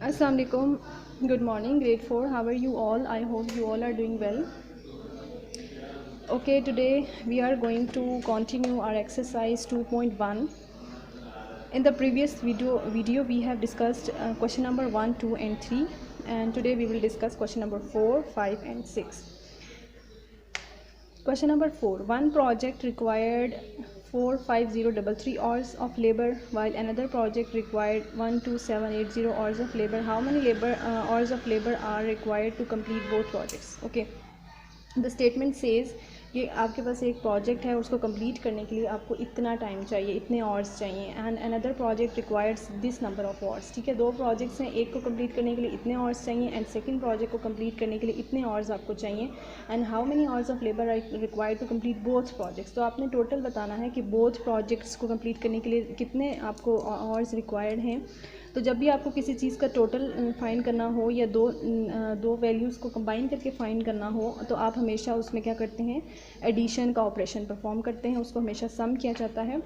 Assalamu alaikum. Good morning, grade 4. How are you all? I hope you all are doing well. Okay, today we are going to continue our exercise 2.1. In the previous video we have discussed question number 1, 2 and 3, and today we will discuss question number 4, 5 and 6. Question number 4. One project required 45033 hours of labor, while another project required 12780 hours of labor. How many hours of labor are required to complete both projects? Okay, the statement says कि आपके पास एक project है, उसको complete करने के लिए आपको इतना टाइम चाहिए, इतने आवर्स चाहिए, and another project requires this number of hours. ठीक है, दो प्रोजेक्ट्स हैं, एक को कंप्लीट करने के लिए इतने आवर्स चाहिए एंड सेकंड प्रोजेक्ट को कंप्लीट करने के लिए इतने आवर्स आपको चाहिए. And how many hours of labour are required to complete both projects. तो आपने टोटल बताना है कि बोथ प्रोजेक्ट्स को कंप्लीट करने के लिए कितने आपको आवर्स रिक्वायर्ड हैं. तो जब भी आपको किसी चीज़ का टोटल फाइंड करना हो या दो वैल्यूज़ को कंबाइन करके फाइंड करना हो, तो आप हमेशा उसमें क्या करते हैं, एडिशन का ऑपरेशन परफॉर्म करते हैं, उसको हमेशा सम किया जाता है.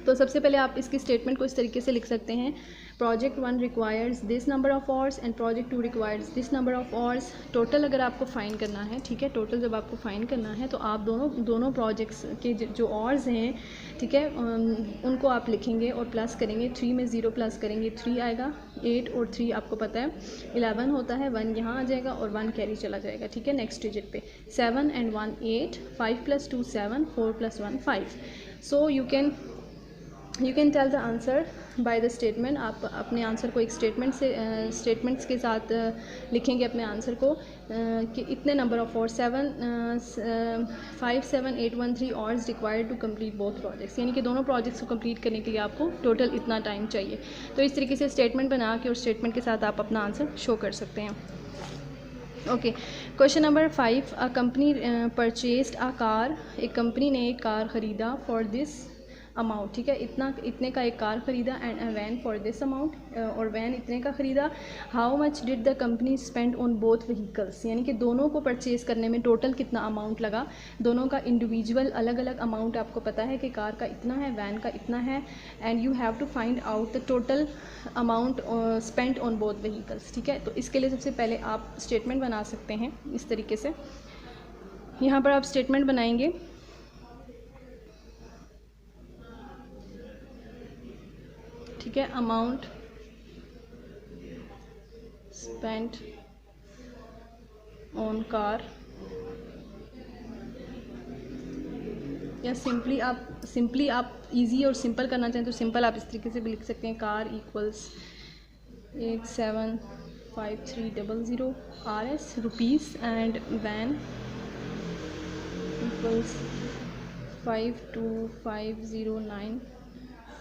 तो सबसे पहले आप इसकी स्टेटमेंट को इस तरीके से लिख सकते हैं, project 1 requires this number of hours and project 2 requires this number of hours. Total अगर आपको फाइंड करना है, ठीक है, टोटल जब आपको फाइंड करना है तो आप दोनों प्रोजेक्ट्स के जो आवर्स हैं, ठीक है, उनको आप लिखेंगे और प्लस करेंगे. 3 में 0 प्लस करेंगे 3 आएगा. 8 और 3 आपको पता है 11 होता है, 1 यहाँ आ जाएगा और 1 कैरी चला जाएगा. ठीक है, नेक्स्ट डिजिट पे 7 and 1 8, 5 + 2 7, 4 + 1 5. So you can tell the answer by the statement. आप अपने आंसर को एक स्टेटमेंट्स के साथ लिखेंगे अपने आंसर को कि इतने number of hours 5 7 8 1 3 hours required to complete both projects. यानी कि दोनों प्रोजेक्ट्स को कंप्लीट करने के लिए आपको टोटल इतना टाइम चाहिए. तो इस तरीके से स्टेटमेंट बना के और स्टेटमेंट के साथ आप अपना आंसर शो कर सकते हैं. Okay, question number 5. A company purchased a car. एक कंपनी ने एक कार ख़रीदा फॉर दिस अमाउंट. ठीक है, इतने का एक कार ख़रीदा and a van for this amount, और वैन इतने का ख़रीदा. How much did the company spend on both vehicles. यानी कि दोनों को परचेज़ करने में टोटल कितना अमाउंट लगा. दोनों का इंडिविजुअल अलग अलग अमाउंट आपको पता है कि कार का इतना है, वैन का इतना है, and you have to find out the total amount spent on both vehicles. ठीक है, तो इसके लिए सबसे पहले आप स्टेटमेंट बना सकते हैं इस तरीके से. यहाँ पर आप स्टेटमेंट बनाएंगे, ठीक है, अमाउंट स्पेंट ऑन कार, या सिंपली आप इजी और सिंपल करना चाहें तो सिंपल आप इस तरीके से भी लिख सकते हैं, car equals 875300 RS rupees and van equals 52509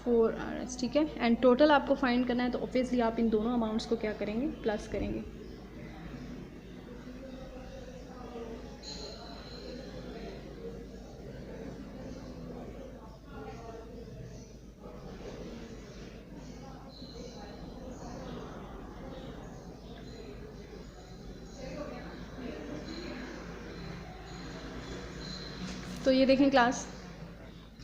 RS. ठीक है, एंड टोटल आपको फाइंड करना है तो ऑब्वियसली आप इन दोनों अमाउंट्स को क्या करेंगे, प्लस करेंगे. तो ये देखें क्लास,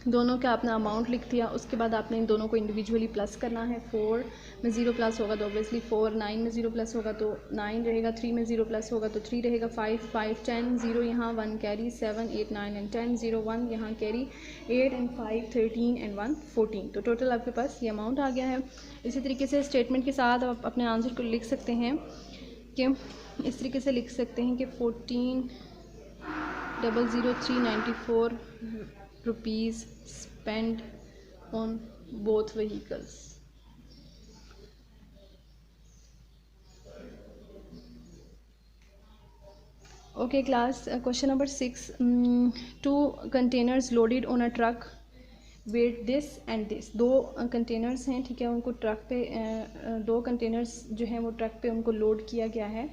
दोनों का आपने अमाउंट लिख दिया. उसके बाद आपने इन दोनों को इंडिविजुअली प्लस करना है. 4 में 0 प्लस होगा तो ऑब्वियसली 4, 9 में 0 प्लस होगा तो 9 रहेगा, 3 में 0 प्लस होगा तो 3 रहेगा, 5 5 10 0 यहाँ 1 कैरी, 7 8 9 एंड 10 0 1 यहाँ कैरी, 8 एंड 5 13 एंड 1 14. तो टोटल आपके पास ये अमाउंट आ गया है. इसी तरीके से स्टेटमेंट के साथ आप अपने आंसर को लिख सकते हैं कि इस तरीके से लिख सकते हैं कि 14,00394 rupees spent on both vehicles. Okay class, question number 6. 2 containers loaded on a truck weight this and this. 2 containers हैं, ठीक है, उनको ट्रक पे 2 कंटेनर्स जो हैं वो ट्रक पे उनको लोड किया गया है.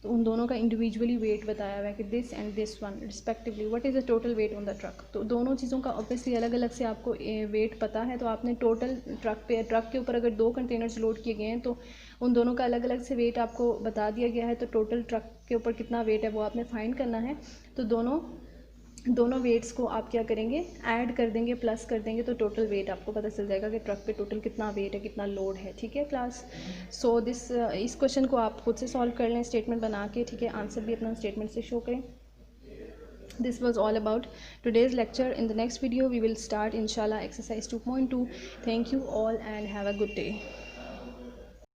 तो उन दोनों का इंडिविजुअली वेट बताया हुआ है कि this and this one respectively what is the total weight on the truck. तो दोनों चीज़ों का ऑब्वियसली अलग अलग से आपको वेट पता है. तो आपने टोटल ट्रक के ऊपर अगर 2 कंटेनर्स लोड किए गए हैं तो उन दोनों का अलग अलग से वेट आपको बता दिया गया है. तो टोटल ट्रक के ऊपर कितना वेट है वो आपने फाइंड करना है. तो दोनों दोनों वेट्स को आप क्या करेंगे, ऐड कर देंगे, प्लस कर देंगे, तो टोटल वेट आपको पता चल जाएगा कि ट्रक पे टोटल कितना वेट है, कितना लोड है। ठीक है क्लास। सो इस क्वेश्चन को आप खुद से सॉल्व कर लें स्टेटमेंट बना के। ठीक है, आंसर भी अपना स्टेटमेंट से शो करें। This was all about today's lecture. In the next video we will start inshallah exercise 2.2. Thank you all and have a good day.